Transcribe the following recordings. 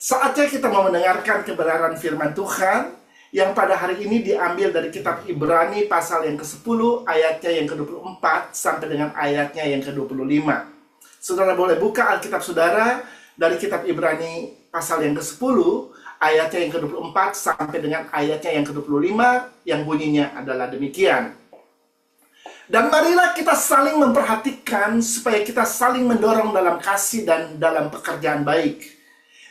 Saatnya kita mau mendengarkan kebenaran firman Tuhan yang pada hari ini diambil dari kitab Ibrani pasal yang ke-10 ayatnya yang ke-24 sampai dengan ayatnya yang ke-25. Saudara boleh buka Alkitab saudara dari kitab Ibrani pasal yang ke-10 ayatnya yang ke-24 sampai dengan ayatnya yang ke-25 yang bunyinya adalah demikian. Dan marilah kita saling memperhatikan supaya kita saling mendorong dalam kasih dan dalam pekerjaan baik.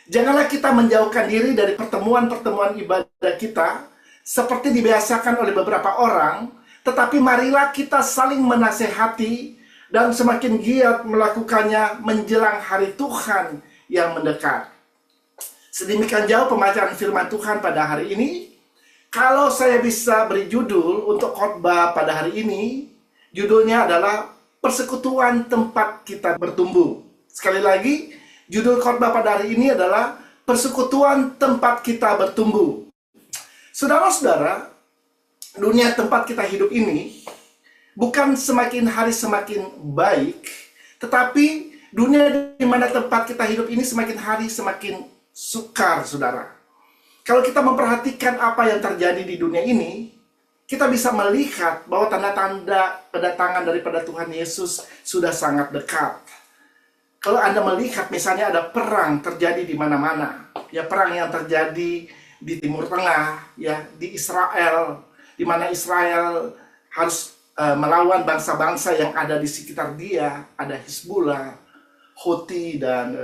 Janganlah kita menjauhkan diri dari pertemuan-pertemuan ibadah kita seperti dibiasakan oleh beberapa orang, tetapi marilah kita saling menasehati dan semakin giat melakukannya menjelang hari Tuhan yang mendekat. Sedemikian jauh pembacaan firman Tuhan pada hari ini. Kalau saya bisa beri judul untuk khotbah pada hari ini, judulnya adalah Persekutuan Tempat Kita Bertumbuh. Sekali lagi, judul khotbah pada hari ini adalah Persekutuan Tempat Kita Bertumbuh. Saudara-saudara, dunia tempat kita hidup ini bukan semakin hari semakin baik, tetapi dunia di mana tempat kita hidup ini semakin hari semakin sukar, saudara. Kalau kita memperhatikan apa yang terjadi di dunia ini, kita bisa melihat bahwa tanda-tanda kedatangan daripada Tuhan Yesus sudah sangat dekat. Kalau Anda melihat misalnya ada perang terjadi di mana-mana, ya perang yang terjadi di Timur Tengah, ya di Israel, di mana Israel harus melawan bangsa-bangsa yang ada di sekitar dia, ada Hizbullah, Houthi dan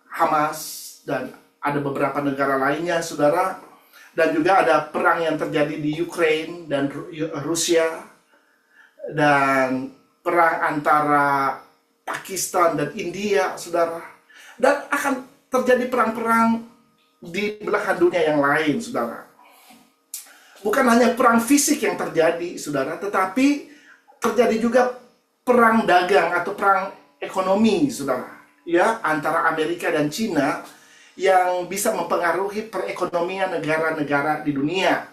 Hamas, dan ada beberapa negara lainnya, saudara. Dan juga ada perang yang terjadi di Ukraina dan Rusia, dan perang antara Pakistan dan India, saudara. Dan akan terjadi perang-perang di belahan dunia yang lain, saudara. Bukan hanya perang fisik yang terjadi, saudara, tetapi terjadi juga perang dagang atau perang ekonomi, saudara. Ya, antara Amerika dan Cina yang bisa mempengaruhi perekonomian negara-negara di dunia.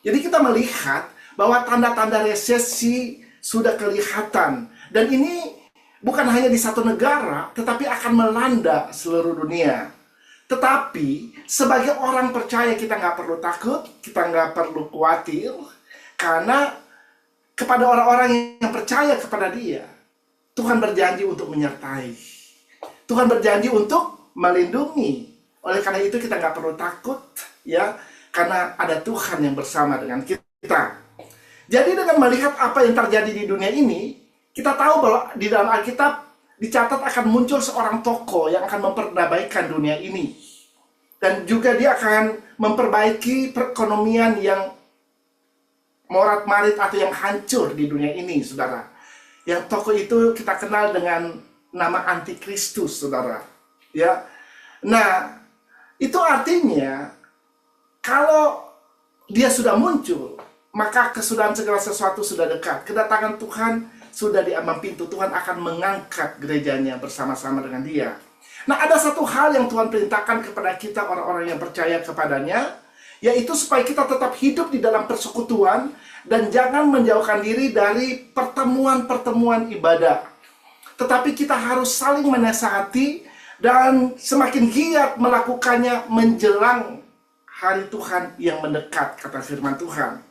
Jadi kita melihat bahwa tanda-tanda resesi sudah kelihatan. Dan ini bukan hanya di satu negara, tetapi akan melanda seluruh dunia. Tetapi, sebagai orang percaya kita nggak perlu takut, kita nggak perlu khawatir, karena kepada orang-orang yang percaya kepada Dia, Tuhan berjanji untuk menyertai. Tuhan berjanji untuk melindungi. Oleh karena itu kita nggak perlu takut, ya, karena ada Tuhan yang bersama dengan kita. Jadi dengan melihat apa yang terjadi di dunia ini, kita tahu bahwa di dalam Alkitab dicatat akan muncul seorang tokoh yang akan memperbaikan dunia ini. Dan juga dia akan memperbaiki perekonomian yang morat-marit atau yang hancur di dunia ini, saudara. Yang tokoh itu kita kenal dengan nama Antikristus, saudara. Ya. Nah, itu artinya kalau dia sudah muncul, maka kesudahan segala sesuatu sudah dekat. Kedatangan Tuhan sudah di ambang pintu. Tuhan akan mengangkat gerejanya bersama-sama dengan Dia. Nah, ada satu hal yang Tuhan perintahkan kepada kita orang-orang yang percaya kepadanya, yaitu supaya kita tetap hidup di dalam persekutuan dan jangan menjauhkan diri dari pertemuan-pertemuan ibadah. Tetapi kita harus saling menasihati dan semakin giat melakukannya menjelang hari Tuhan yang mendekat, kata firman Tuhan.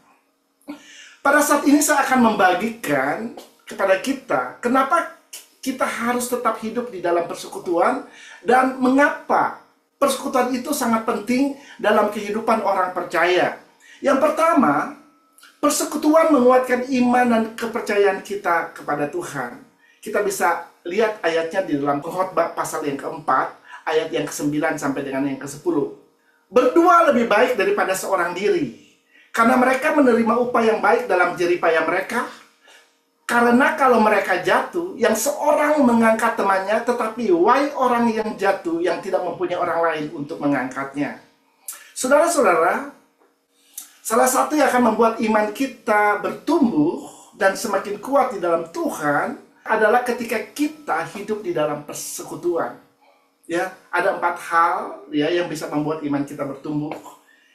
Pada saat ini saya akan membagikan kepada kita kenapa kita harus tetap hidup di dalam persekutuan dan mengapa persekutuan itu sangat penting dalam kehidupan orang percaya. Yang pertama, persekutuan menguatkan iman dan kepercayaan kita kepada Tuhan. Kita bisa lihat ayatnya di dalam khotbah pasal yang keempat, ayat yang ke-9 sampai dengan yang ke-10. Berdua lebih baik daripada seorang diri, karena mereka menerima upah yang baik dalam jerih payah mereka. Karena kalau mereka jatuh, yang seorang mengangkat temannya, tetapi wahai orang yang jatuh yang tidak mempunyai orang lain untuk mengangkatnya. Saudara-saudara, salah satu yang akan membuat iman kita bertumbuh dan semakin kuat di dalam Tuhan adalah ketika kita hidup di dalam persekutuan. Ya, ada 4 hal ya yang bisa membuat iman kita bertumbuh.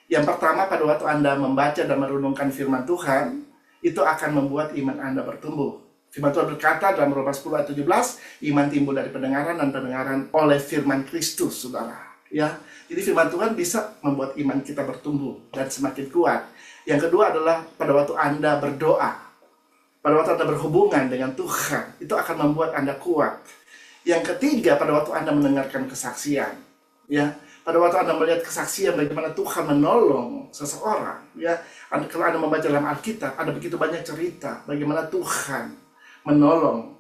Yang pertama, pada waktu Anda membaca dan merenungkan firman Tuhan, itu akan membuat iman Anda bertumbuh. Firman Tuhan berkata dalam Roma 10 ayat 17, iman timbul dari pendengaran dan pendengaran oleh firman Kristus, saudara. Ya, jadi firman Tuhan bisa membuat iman kita bertumbuh dan semakin kuat. Yang kedua adalah pada waktu Anda berdoa, pada waktu Anda berhubungan dengan Tuhan, itu akan membuat Anda kuat. Yang ketiga, pada waktu Anda mendengarkan kesaksian, ya, pada waktu Anda melihat kesaksian bagaimana Tuhan menolong seseorang, ya, kalau Anda membaca dalam Alkitab, ada begitu banyak cerita bagaimana Tuhan menolong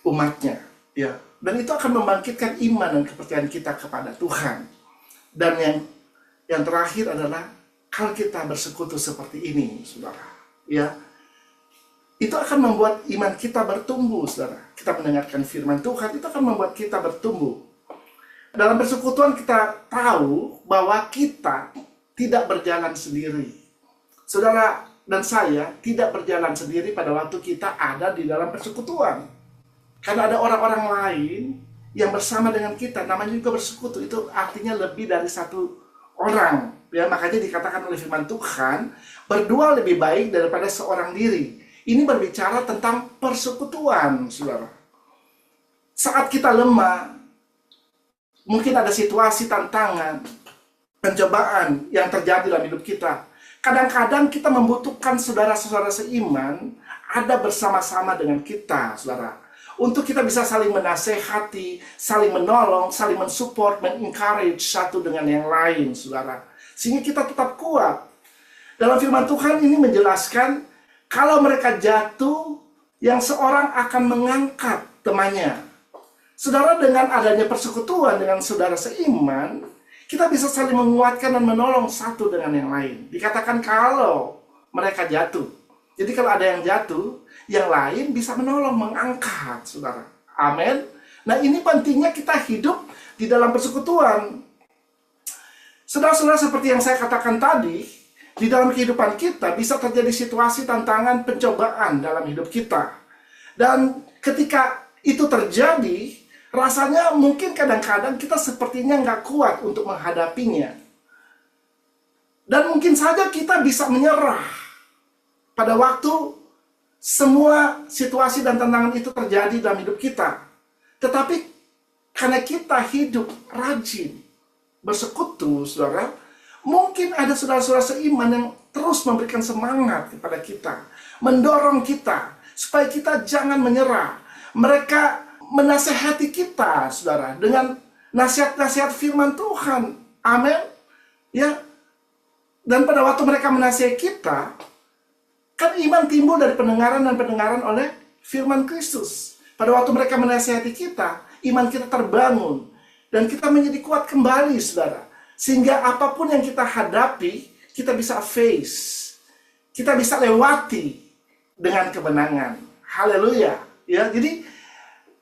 umatnya, ya, dan itu akan membangkitkan iman dan kepercayaan kita kepada Tuhan. Dan yang terakhir adalah kalau kita bersekutu seperti ini, saudara, ya, itu akan membuat iman kita bertumbuh, saudara. Kita mendengarkan firman Tuhan, itu akan membuat kita bertumbuh. Dalam persekutuan kita tahu bahwa kita tidak berjalan sendiri. Saudara dan saya tidak berjalan sendiri pada waktu kita ada di dalam persekutuan. Karena ada orang-orang lain yang bersama dengan kita, namanya juga bersekutu. Itu artinya lebih dari satu orang. Ya, makanya dikatakan oleh firman Tuhan, berdua lebih baik daripada seorang diri. Ini berbicara tentang persekutuan, saudara. Saat kita lemah, mungkin ada situasi, tantangan, pencobaan yang terjadi dalam hidup kita. Kadang-kadang kita membutuhkan saudara-saudara seiman ada bersama-sama dengan kita, saudara. Untuk kita bisa saling menasehati, saling menolong, saling mensupport, mengencourage satu dengan yang lain, saudara. Sehingga kita tetap kuat. Dalam firman Tuhan ini menjelaskan, kalau mereka jatuh, yang seorang akan mengangkat temannya. Saudara, dengan adanya persekutuan dengan saudara seiman, kita bisa saling menguatkan dan menolong satu dengan yang lain. Dikatakan kalau mereka jatuh. Jadi kalau ada yang jatuh, yang lain bisa menolong, mengangkat, saudara. Amin. Nah, ini pentingnya kita hidup di dalam persekutuan. Saudara-saudara, seperti yang saya katakan tadi, di dalam kehidupan kita bisa terjadi situasi, tantangan, pencobaan dalam hidup kita. Dan ketika itu terjadi, rasanya mungkin kadang-kadang kita sepertinya nggak kuat untuk menghadapinya. Dan mungkin saja kita bisa menyerah pada waktu semua situasi dan tantangan itu terjadi dalam hidup kita. Tetapi karena kita hidup rajin bersekutu, saudara, mungkin ada saudara-saudara seiman yang terus memberikan semangat kepada kita, mendorong kita supaya kita jangan menyerah. Mereka menasehati kita, saudara, dengan nasihat-nasihat firman Tuhan. Amin. Ya. Dan pada waktu mereka menasihati kita, kan iman timbul dari pendengaran dan pendengaran oleh firman Kristus. Pada waktu mereka menasihati kita, iman kita terbangun. Dan kita menjadi kuat kembali, saudara. Sehingga apapun yang kita hadapi, kita bisa face. Kita bisa lewati dengan kemenangan. Haleluya. Ya, jadi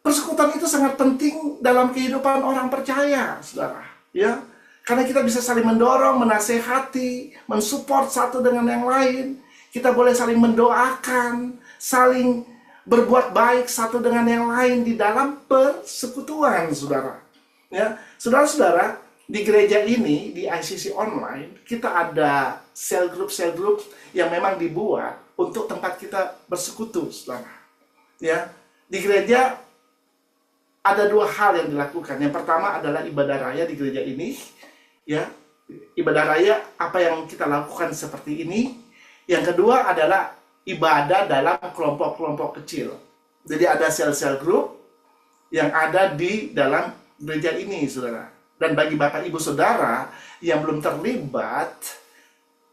persekutuan itu sangat penting dalam kehidupan orang percaya, saudara. Ya, karena kita bisa saling mendorong, menasehati, mensupport satu dengan yang lain. Kita boleh saling mendoakan, saling berbuat baik satu dengan yang lain di dalam persekutuan, saudara. Ya, saudara-saudara, di gereja ini, di ICC Online, kita ada cell group yang memang dibuat untuk tempat kita bersekutu, saudara. Ya, di gereja ada dua hal yang dilakukan. Yang pertama adalah ibadah raya di gereja ini. Ya, ibadah raya apa yang kita lakukan seperti ini. Yang kedua adalah ibadah dalam kelompok-kelompok kecil. Jadi ada sel-sel group yang ada di dalam gereja ini, saudara. Dan bagi Bapak Ibu Saudara yang belum terlibat,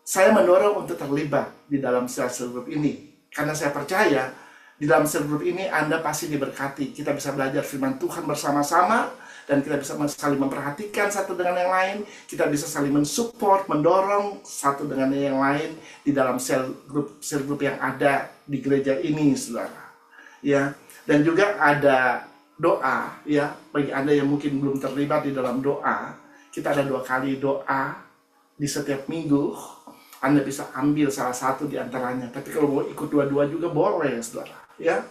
saya mendorong untuk terlibat di dalam sel-sel group ini. Karena saya percaya di dalam sel group ini Anda pasti diberkati. Kita bisa belajar firman Tuhan bersama-sama, dan kita bisa saling memperhatikan satu dengan yang lain. Kita bisa saling mensupport, mendorong satu dengan yang lain di dalam sel group yang ada di gereja ini, saudara. Ya, dan juga ada doa, ya, bagi Anda yang mungkin belum terlibat di dalam doa. Kita ada 2 kali doa di setiap minggu. Anda bisa ambil salah satu di antaranya. Tapi kalau mau ikut dua-dua juga boleh, saudara. Ya.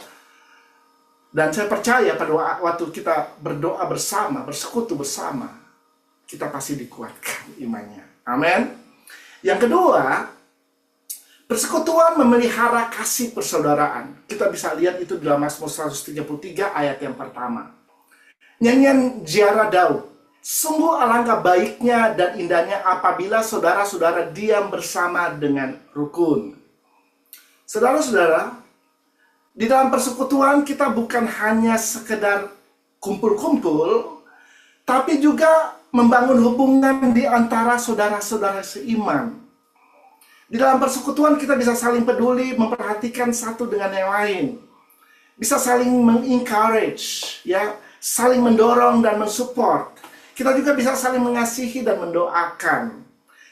Dan saya percaya pada waktu kita berdoa bersama, bersekutu bersama, kita pasti dikuatkan imannya. Amin. Yang kedua, persekutuan memelihara kasih persaudaraan. Kita bisa lihat itu dalam Mazmur 133 ayat yang pertama. Nyanyian ziarah Daud. Sungguh alangkah baiknya dan indahnya apabila saudara-saudara diam bersama dengan rukun. Saudara-saudara, di dalam persekutuan kita bukan hanya sekedar kumpul-kumpul, tapi juga membangun hubungan di antara saudara-saudara seiman. Di dalam persekutuan kita bisa saling peduli, memperhatikan satu dengan yang lain. Bisa saling mengencourage, ya, saling mendorong dan mensupport. Kita juga bisa saling mengasihi dan mendoakan.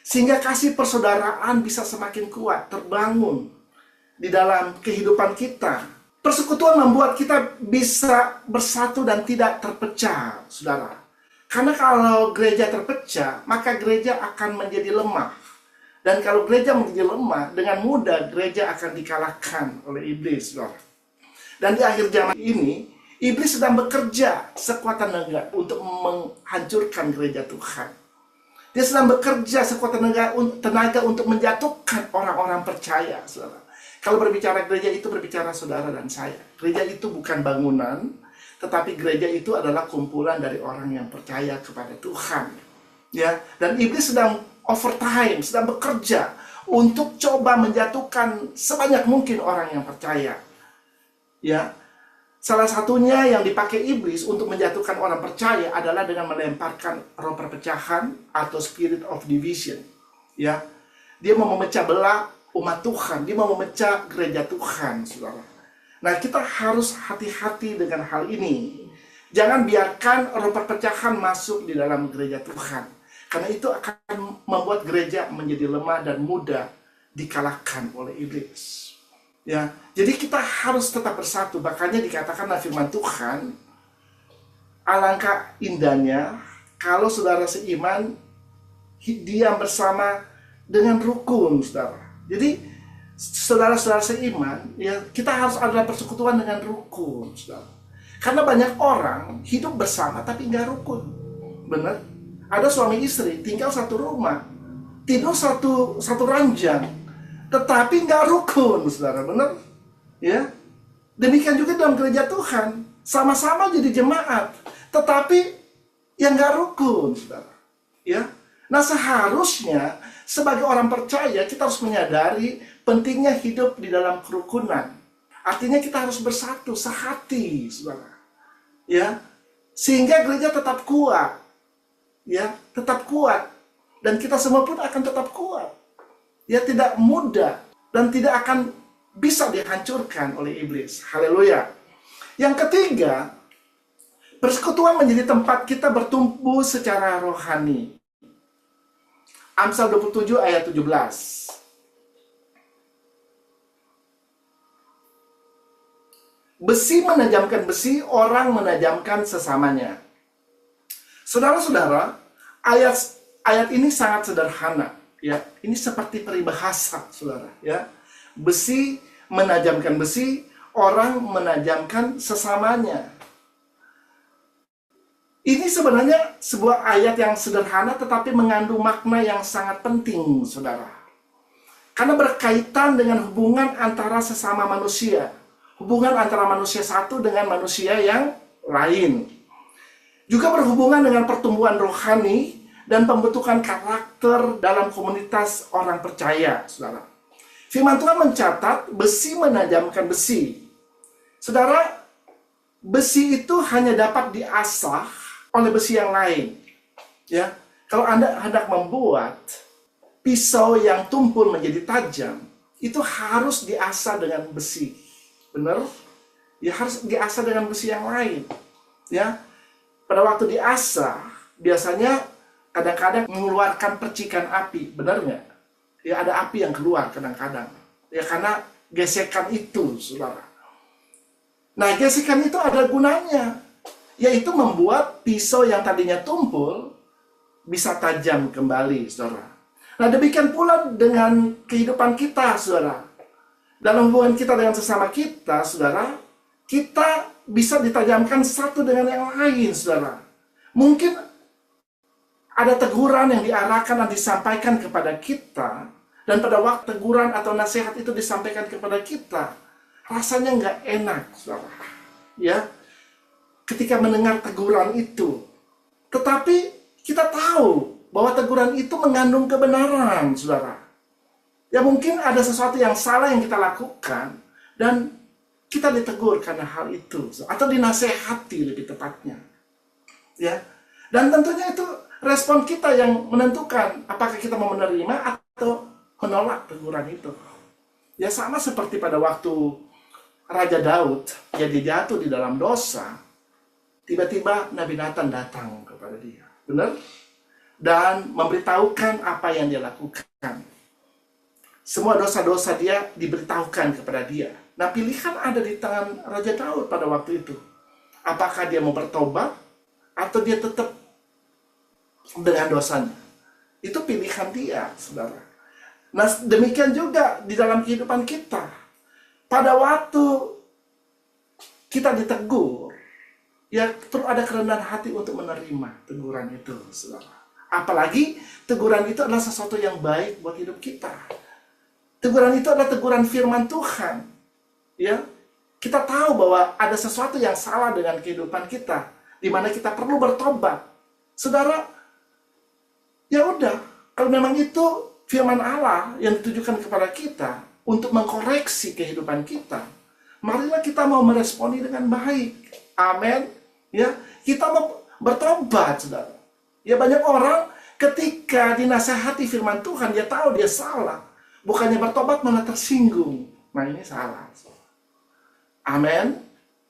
Sehingga kasih persaudaraan bisa semakin kuat, terbangun di dalam kehidupan kita. Persekutuan membuat kita bisa bersatu dan tidak terpecah, saudara. Karena kalau gereja terpecah, maka gereja akan menjadi lemah. Dan kalau gereja menjadi lemah, dengan mudah gereja akan dikalahkan oleh iblis, saudara. Dan di akhir zaman ini, iblis sedang bekerja sekuat tenaga untuk menghancurkan gereja Tuhan. Dia sedang bekerja sekuat tenaga untuk menjatuhkan orang-orang percaya, saudara. Kalau berbicara gereja itu berbicara saudara dan saya. Gereja itu bukan bangunan, tetapi gereja itu adalah kumpulan dari orang yang percaya kepada Tuhan. Ya, dan iblis sedang overtime, sedang bekerja untuk coba menjatuhkan sebanyak mungkin orang yang percaya. Ya, salah satunya yang dipakai iblis untuk menjatuhkan orang percaya adalah dengan melemparkan roh perpecahan atau spirit of division. Ya, dia mau memecah belah umat Tuhan, dia mau memecah gereja Tuhan, saudara. Nah, kita harus hati-hati dengan hal ini. Jangan biarkan roh perpecahan masuk di dalam gereja Tuhan. Karena itu akan membuat gereja menjadi lemah dan mudah dikalahkan oleh iblis. Ya, jadi kita harus tetap bersatu. Makanya dikatakan dalam firman Tuhan, alangkah indahnya kalau saudara seiman diam bersama dengan rukun, saudara. Jadi saudara-saudara seiman, ya, kita harus adalah persekutuan dengan rukun, saudara. Karena banyak orang hidup bersama tapi nggak rukun. Benar? Ada suami istri tinggal satu rumah, tidur satu ranjang, tetapi nggak rukun, saudara. Benar? Ya. Demikian juga dalam gereja Tuhan, sama-sama jadi jemaat, tetapi yang nggak rukun, saudara. Ya. Nah, seharusnya sebagai orang percaya kita harus menyadari pentingnya hidup di dalam kerukunan. Artinya kita harus bersatu, sehati, saudara. Ya. Sehingga gereja tetap kuat. Ya, tetap kuat, dan kita semua pun akan tetap kuat. Ya, tidak mudah dan tidak akan bisa dihancurkan oleh iblis. Haleluya. Yang ketiga, persekutuan menjadi tempat kita bertumbuh secara rohani. Amsal 27 ayat 17. Besi menajamkan besi, orang menajamkan sesamanya. Saudara-saudara, ayat ini sangat sederhana, ya. Ini seperti peribahasa, saudara, ya. Besi menajamkan besi, orang menajamkan sesamanya. Ini sebenarnya sebuah ayat yang sederhana tetapi mengandung makna yang sangat penting, saudara. Karena berkaitan dengan hubungan antara sesama manusia, hubungan antara manusia satu dengan manusia yang lain. Juga berhubungan dengan pertumbuhan rohani dan pembentukan karakter dalam komunitas orang percaya, saudara. Firman Tuhan mencatat besi menajamkan besi. Saudara, besi itu hanya dapat diasah oleh besi yang lain. Ya, kalau Anda hendak membuat pisau yang tumpul menjadi tajam, itu harus diasah dengan besi. Benar? Ya, harus diasah dengan besi yang lain. Ya. Pada waktu diasah, biasanya kadang-kadang mengeluarkan percikan api, benar nggak? Ya, ada api yang keluar kadang-kadang. Ya, karena gesekan itu, saudara. Nah, gesekan itu ada gunanya, yaitu membuat pisau yang tadinya tumpul bisa tajam kembali, saudara. Nah, demikian pula dengan kehidupan kita, saudara. Dalam hubungan kita dengan sesama kita, saudara, kita bisa ditajamkan satu dengan yang lain, saudara. Mungkin ada teguran yang diarahkan dan disampaikan kepada kita, dan pada waktu teguran atau nasihat itu disampaikan kepada kita, rasanya nggak enak, saudara. Ya, ketika mendengar teguran itu. Tetapi kita tahu bahwa teguran itu mengandung kebenaran, saudara. Ya mungkin ada sesuatu yang salah yang kita lakukan, dan kita ditegur karena hal itu, atau dinasehati lebih tepatnya. Ya, dan tentunya itu respon kita yang menentukan apakah kita mau menerima atau menolak teguran itu. Ya sama seperti pada waktu Raja Daud, dia jatuh di dalam dosa, tiba-tiba Nabi Nathan datang kepada dia, benar? Dan memberitahukan apa yang dia lakukan. Semua dosa-dosa dia diberitahukan kepada dia. Nah, pilihan ada di tangan Raja Daud pada waktu itu. Apakah dia mau bertobat atau dia tetap dengan dosanya? Itu pilihan dia, saudara. Nah, demikian juga di dalam kehidupan kita. Pada waktu kita ditegur, ya perlu ada kerendahan hati untuk menerima teguran itu, saudara. Apalagi teguran itu adalah sesuatu yang baik buat hidup kita. Teguran itu adalah teguran firman Tuhan. Ya, kita tahu bahwa ada sesuatu yang salah dengan kehidupan kita, di mana kita perlu bertobat. Saudara, ya udah, kalau memang itu firman Allah yang ditujukan kepada kita untuk mengkoreksi kehidupan kita, marilah kita mau meresponi dengan baik. Amin. Ya, kita mau bertobat, saudara. Ya, banyak orang ketika dinasehati firman Tuhan, dia tahu dia salah. Bukannya bertobat malah tersinggung. Nah, ini salah. Amin.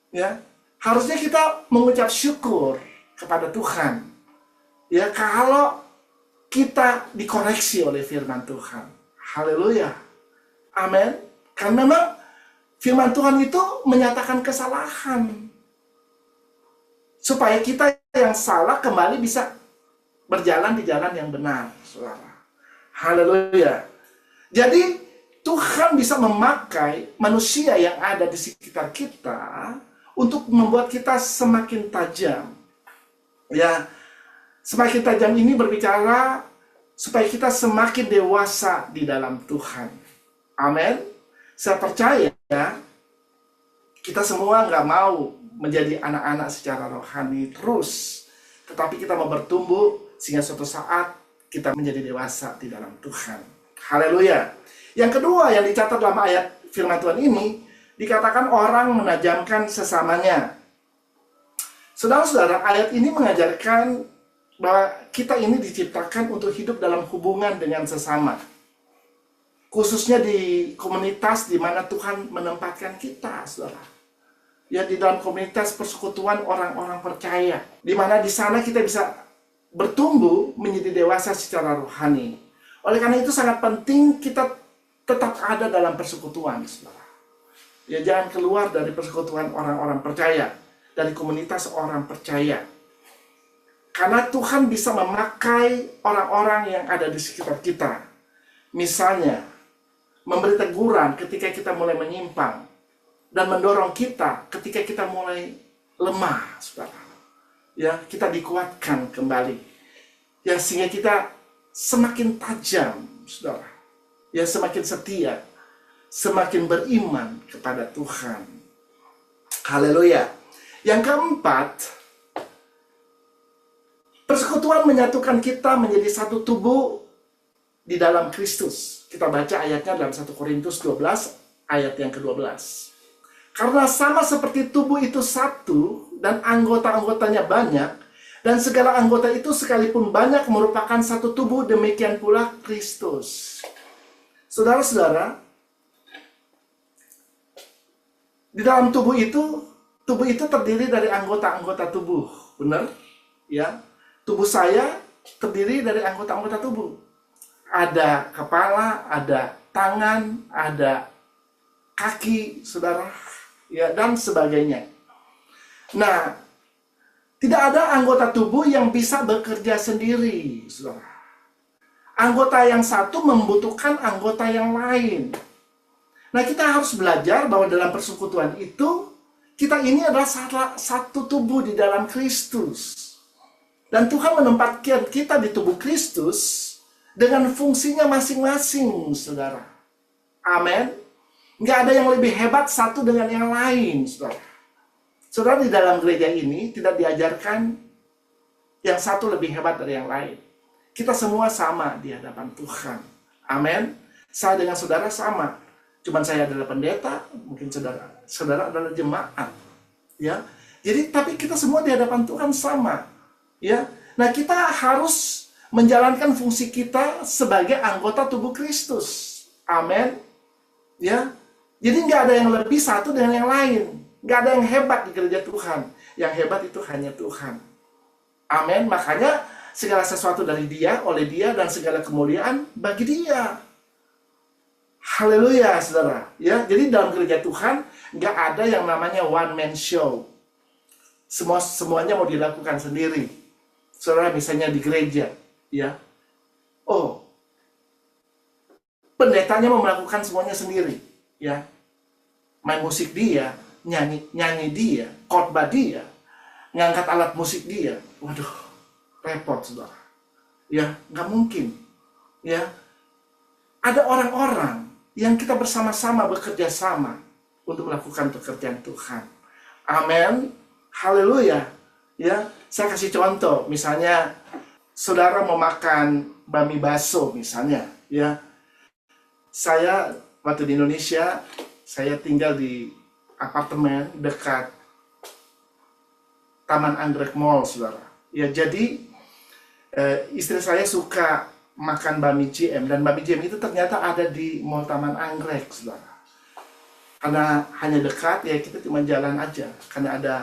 Ya, harusnya kita mengucap syukur kepada Tuhan. Ya, kalau kita dikoreksi oleh firman Tuhan. Haleluya. Amin. Karena memang firman Tuhan itu menyatakan kesalahan. Supaya kita yang salah kembali bisa berjalan di jalan yang benar, saudara. Haleluya. Jadi Tuhan bisa memakai manusia yang ada di sekitar kita untuk membuat kita semakin tajam. Ya, semakin tajam ini berbicara supaya kita semakin dewasa di dalam Tuhan. Amin. Saya percaya kita semua nggak mau menjadi anak-anak secara rohani terus, tetapi kita mau bertumbuh sehingga suatu saat kita menjadi dewasa di dalam Tuhan. Haleluya. Yang kedua yang dicatat dalam ayat firman Tuhan ini, dikatakan orang menajamkan sesamanya. Saudara-saudara, ayat ini mengajarkan bahwa kita ini diciptakan untuk hidup dalam hubungan dengan sesama. Khususnya di komunitas di mana Tuhan menempatkan kita, saudara. Ya, di dalam komunitas persekutuan orang-orang percaya, di mana di sana kita bisa bertumbuh menjadi dewasa secara rohani. Oleh karena itu sangat penting kita tetap ada dalam persekutuan, saudara. Ya, jangan keluar dari persekutuan orang-orang percaya, dari komunitas orang percaya. Karena Tuhan bisa memakai orang-orang yang ada di sekitar kita. Misalnya, memberi teguran ketika kita mulai menyimpang, dan mendorong kita ketika kita mulai lemah, saudara. Ya, kita dikuatkan kembali. Ya, sehingga kita semakin tajam, saudara. Ya, semakin setia, semakin beriman kepada Tuhan. Haleluya. Yang keempat, persekutuan menyatukan kita menjadi satu tubuh di dalam Kristus. Kita baca ayatnya dalam 1 Korintus 12 ayat yang ke-12. Karena sama seperti tubuh itu satu dan anggota-anggotanya banyak, dan segala anggota itu sekalipun banyak merupakan satu tubuh, demikian pula Kristus. Saudara-saudara, di dalam tubuh itu terdiri dari anggota-anggota tubuh, benar? Ya, tubuh saya terdiri dari anggota-anggota tubuh. Ada kepala, ada tangan, ada kaki, saudara, ya, dan sebagainya. Nah, tidak ada anggota tubuh yang bisa bekerja sendiri, saudara. Anggota yang satu membutuhkan anggota yang lain. Nah, kita harus belajar bahwa dalam persekutuan itu, kita ini adalah satu tubuh di dalam Kristus. Dan Tuhan menempatkan kita di tubuh Kristus dengan fungsinya masing-masing, saudara. Amin. Nggak ada yang lebih hebat satu dengan yang lain, saudara. Saudara, di dalam gereja ini tidak diajarkan yang satu lebih hebat dari yang lain. Kita semua sama di hadapan Tuhan. Amin. Saya dengan saudara sama. Cuman saya adalah pendeta, mungkin saudara adalah jemaat. Ya. Jadi tapi kita semua di hadapan Tuhan sama. Ya. Nah, kita harus menjalankan fungsi kita sebagai anggota tubuh Kristus. Amin. Ya. Jadi nggak ada yang lebih satu dengan yang lain. Nggak ada yang hebat di gereja Tuhan. Yang hebat itu hanya Tuhan. Amin. Makanya segala sesuatu dari Dia, oleh Dia, dan segala kemuliaan bagi Dia. Haleluya, saudara. Ya, jadi dalam gereja Tuhan nggak ada yang namanya one man show. Semuanya mau dilakukan sendiri. Saudara, misalnya di gereja, ya. Oh, pendetanya mau melakukan semuanya sendiri, ya. Main musik dia, nyanyi dia, khotbah dia, ngangkat alat musik dia. Waduh, repot, saudara. Ya, nggak mungkin. Ya, ada orang-orang yang kita bersama-sama bekerja sama untuk melakukan pekerjaan Tuhan. Amin. Haleluya. Ya, saya kasih contoh. Misalnya, saudara mau makan bami baso, misalnya. Ya, saya waktu di Indonesia, saya tinggal di apartemen dekat Taman Anggrek Mall, saudara. Ya, jadi istri saya suka makan bami GM, dan bami GM itu ternyata ada di Mall Taman Anggrek, saudara. Karena hanya dekat, ya kita cuma jalan aja. Karena ada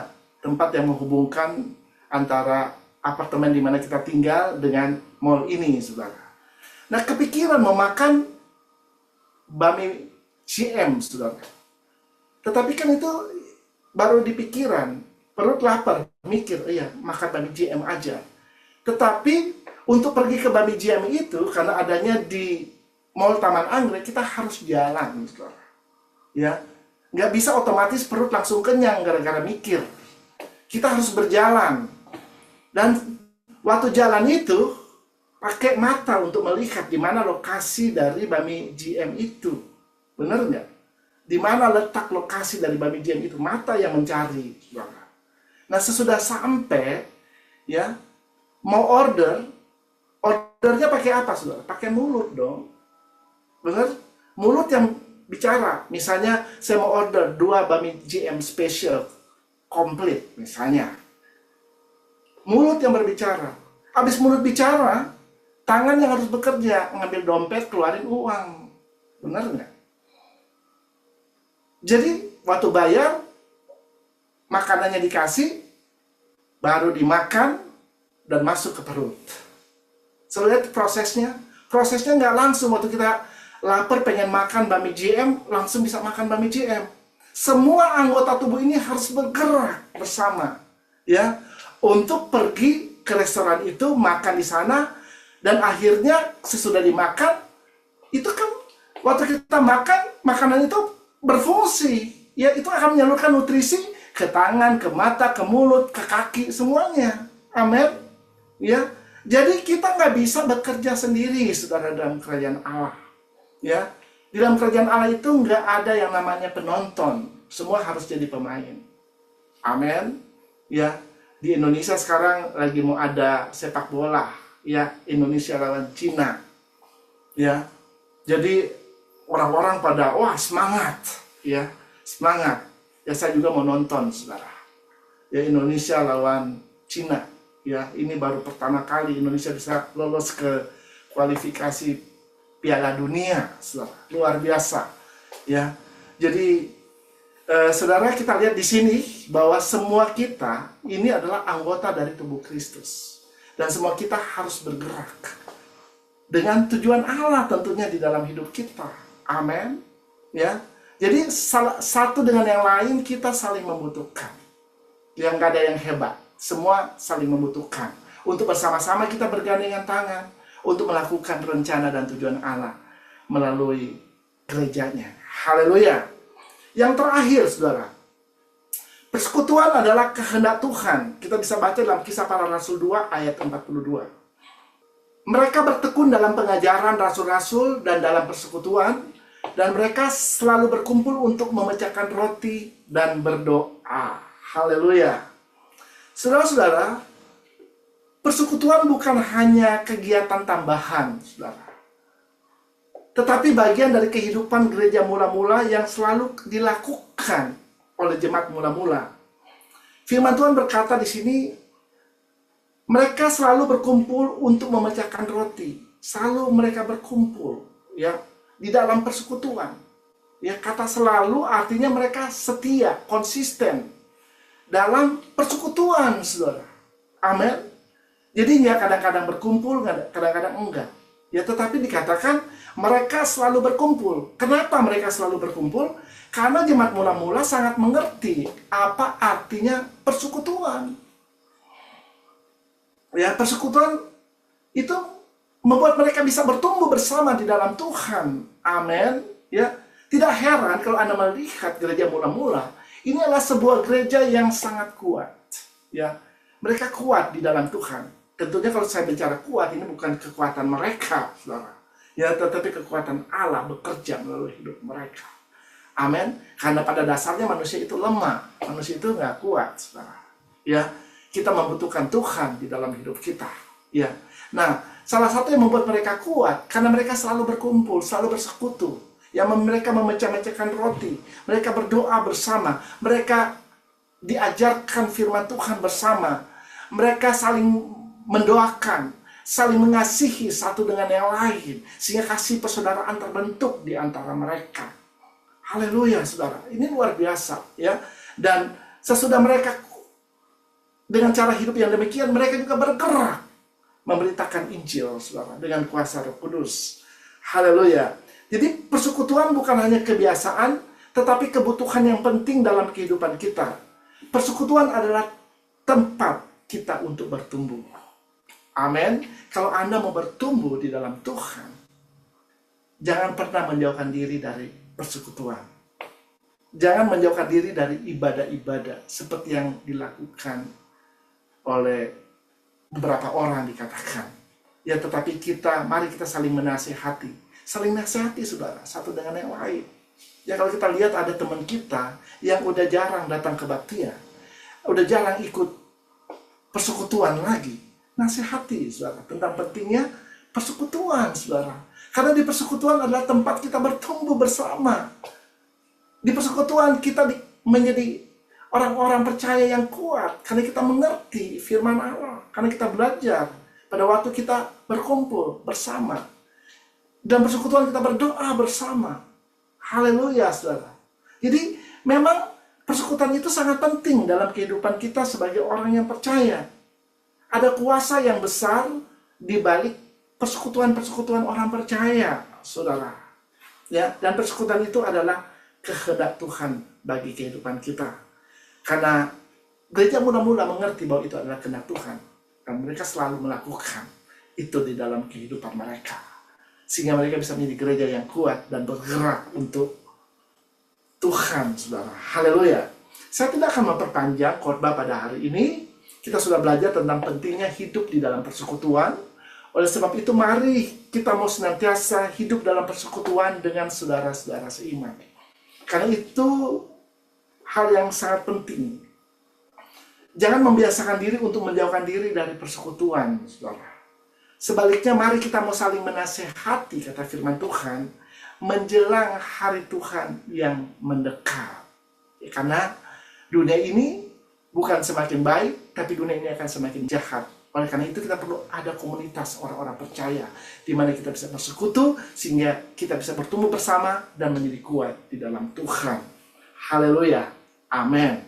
tempat yang menghubungkan antara apartemen di mana kita tinggal dengan mall ini, saudara. Nah, kepikiran mau makan bami GM, saudara. Tetapi kan itu baru di pikiran, perut lapar, mikir, iya makan bami GM aja. Tetapi untuk pergi ke bami GM itu, karena adanya di Mall Taman Anggrek, kita harus jalan, saudara. Ya, nggak bisa otomatis perut langsung kenyang gara-gara mikir. Kita harus berjalan. Dan waktu jalan itu, pakai mata untuk melihat di mana lokasi dari bami GM itu. Benar nggak? Di mana letak lokasi dari bami GM itu? Mata yang mencari, saudara. Nah, sesudah sampai, ya, mau ordernya pakai apa, saudara? Pakai mulut dong. Benar? Mulut yang bicara. Misalnya, saya mau order 2 bami GM special komplit, misalnya. Mulut yang berbicara. Habis mulut bicara, tangan yang harus bekerja, ngambil dompet, keluarin uang. Benar nggak? Jadi, waktu bayar, makanannya dikasih, baru dimakan, dan masuk ke perut. So, lihat prosesnya. Prosesnya nggak langsung. Waktu kita lapar pengen makan bami GM, langsung bisa makan bami GM. Semua anggota tubuh ini harus bergerak bersama, ya, untuk pergi ke restoran itu, makan di sana, dan akhirnya sesudah dimakan, itu kan waktu kita makan, makanan itu berfungsi, ya, itu akan menyalurkan nutrisi ke tangan, ke mata, ke mulut, ke kaki, semuanya. Amin. Ya, jadi kita nggak bisa bekerja sendiri, saudara, dalam kerajaan Allah. Ya, di dalam kerajaan Allah itu nggak ada yang namanya penonton, semua harus jadi pemain. Amin. Ya, di Indonesia sekarang lagi mau ada sepak bola, ya, Indonesia lawan Cina. Ya, jadi orang-orang pada, wah, semangat, ya, semangat. Ya, saya juga mau nonton, saudara. Ya, Indonesia lawan Cina. Ya, ini baru pertama kali Indonesia bisa lolos ke kualifikasi Piala Dunia, saudara. Luar biasa. Ya, jadi saudara, kita lihat di sini bahwa semua kita ini adalah anggota dari tubuh Kristus, dan semua kita harus bergerak dengan tujuan Allah tentunya di dalam hidup kita. Amin. Ya, jadi satu dengan yang lain kita saling membutuhkan. Yang nggak ada yang hebat. Semua saling membutuhkan. Untuk bersama-sama kita bergandengan tangan untuk melakukan rencana dan tujuan Allah melalui gerejanya. Haleluya. Yang terakhir, saudara, persekutuan adalah kehendak Tuhan. Kita bisa baca dalam Kisah Para Rasul 2 ayat 42. Mereka bertekun dalam pengajaran rasul-rasul dan dalam persekutuan, dan mereka selalu berkumpul untuk memecahkan roti dan berdoa. Haleluya. Saudara-saudara, Persekutuan bukan hanya kegiatan tambahan, saudara, tetapi bagian dari kehidupan gereja mula-mula yang selalu dilakukan oleh jemaat mula-mula. Firman Tuhan berkata di sini, mereka selalu berkumpul untuk memecahkan roti. Selalu mereka berkumpul, ya, di dalam persekutuan. Ya, kata selalu artinya mereka setia, konsisten dalam persekutuan, saudara. Amin. Jadi nggak kadang-kadang berkumpul, kadang-kadang enggak. Ya, tetapi dikatakan mereka selalu berkumpul. Kenapa mereka selalu berkumpul? Karena jemaat mula-mula sangat mengerti apa artinya persekutuan. Ya, persekutuan itu membuat mereka bisa bertumbuh bersama di dalam Tuhan. Amin. Ya, tidak heran kalau Anda melihat gereja mula-mula, ini adalah sebuah gereja yang sangat kuat. Ya, mereka kuat di dalam Tuhan. Tentunya kalau saya bicara kuat, ini bukan kekuatan mereka, saudara. Ya, tetapi kekuatan Allah bekerja melalui hidup mereka. Amin. Karena pada dasarnya manusia itu lemah, manusia itu nggak kuat, saudara. Ya, kita membutuhkan Tuhan di dalam hidup kita. Ya. Nah, salah satu yang membuat mereka kuat karena mereka selalu berkumpul, selalu bersekutu. Ya, mereka memecah-mecahkan roti, mereka berdoa bersama, mereka diajarkan firman Tuhan bersama, mereka saling mendoakan, saling mengasihi satu dengan yang lain, sehingga kasih persaudaraan terbentuk di antara mereka. Haleluya, saudara. Ini luar biasa, ya. Dan sesudah mereka dengan cara hidup yang demikian, mereka juga bergerak memberitakan Injil, saudara, dengan kuasa Roh Kudus. Haleluya. Jadi persekutuan bukan hanya kebiasaan, tetapi kebutuhan yang penting dalam kehidupan kita. Persekutuan adalah tempat kita untuk bertumbuh. Amin. Kalau Anda mau bertumbuh di dalam Tuhan, jangan pernah menjauhkan diri dari persekutuan. Jangan menjauhkan diri dari ibadah-ibadah seperti yang dilakukan oleh beberapa orang dikatakan. Ya, tetapi mari kita saling menasihati. Saling nasihati, saudara, satu dengan yang lain. Ya, kalau kita lihat ada teman kita yang udah jarang datang kebaktian, udah jarang ikut persekutuan lagi. Nasihati, saudara, tentang pentingnya persekutuan, saudara. Karena di persekutuan adalah tempat kita bertumbuh bersama. Di persekutuan kita menjadi orang-orang percaya yang kuat. Karena kita mengerti firman Allah. Karena kita belajar pada waktu kita berkumpul bersama. Dan persekutuan kita berdoa bersama. Haleluya, saudara. Jadi memang persekutuan itu sangat penting dalam kehidupan kita sebagai orang yang percaya. Ada kuasa yang besar di balik persekutuan-persekutuan orang percaya, saudara. Ya, dan persekutuan itu adalah kehendak Tuhan bagi kehidupan kita. Karena gereja mula-mula mengerti bahwa itu adalah kehendak Tuhan. Dan mereka selalu melakukan itu di dalam kehidupan mereka. Sehingga mereka bisa menjadi gereja yang kuat dan bergerak untuk Tuhan, saudara. Haleluya. Saya tidak akan memperpanjang khotbah pada hari ini. Kita sudah belajar tentang pentingnya hidup di dalam persekutuan. Oleh sebab itu, mari kita mau senantiasa hidup dalam persekutuan dengan saudara-saudara seiman. Karena itu hal yang sangat penting. Jangan membiasakan diri untuk menjauhkan diri dari persekutuan, saudara. Sebaliknya, mari kita mau saling menasehati, kata firman Tuhan, menjelang hari Tuhan yang mendekat. Ya, karena dunia ini bukan semakin baik, tapi dunia ini akan semakin jahat. Oleh karena itu kita perlu ada komunitas orang-orang percaya, di mana kita bisa bersekutu, sehingga kita bisa bertumbuh bersama dan menjadi kuat di dalam Tuhan. Haleluya. Amin.